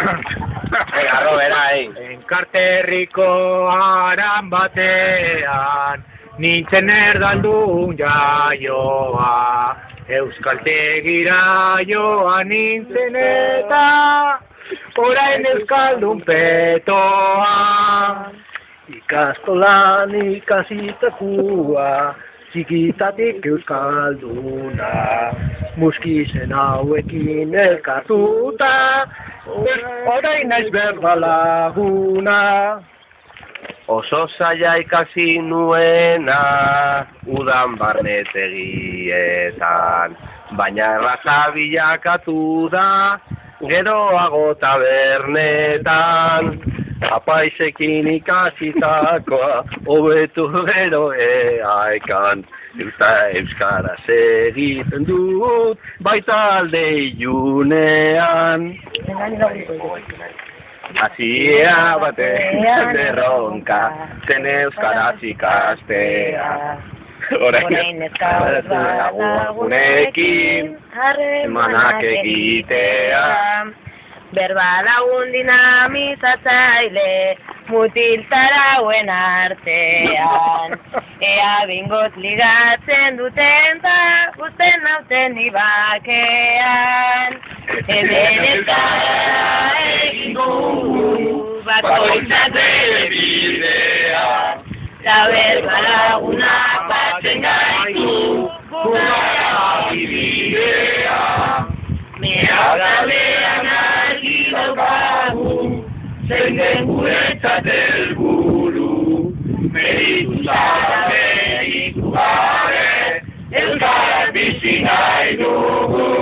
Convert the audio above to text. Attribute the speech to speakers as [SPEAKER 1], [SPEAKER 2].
[SPEAKER 1] Garro bera,
[SPEAKER 2] Enkarterriko aran batean, nintzen erdaldun jaioa, euskaltegira joa nintzen eta, orain euskaldun petoa. Ikastolan ikasitakua, txikitatik euskalduna, muskizen hauekin elkartuta, orain naiz berba laguna.
[SPEAKER 1] Oso zaila ikasi nuena, udan barnetegietan, baina erraza bilakatu da, geroago tabernetan. Apaizekin ikasitakoa, hobetu gero eaikan, eta euskaraz egiten dut, baita alde ilunean. Hasiera batean erronka, zen euskaraz ikastea. Orain ezkauz lagunekin, emanak egitea.
[SPEAKER 3] Berba lagun dinamizatzaile, mutiltarauen artean. Ea bingot ligatzen duten ta, guzten nauten ibakean. Hemen ezkara egin dugu, bakoitzak bere bidea. Ta berba lagunak batzen gaitu, gugara bidea. Mea galean argi daukagu, zein den guretzat helburu, meritu gabe, euskaraz bizi nahi dugu.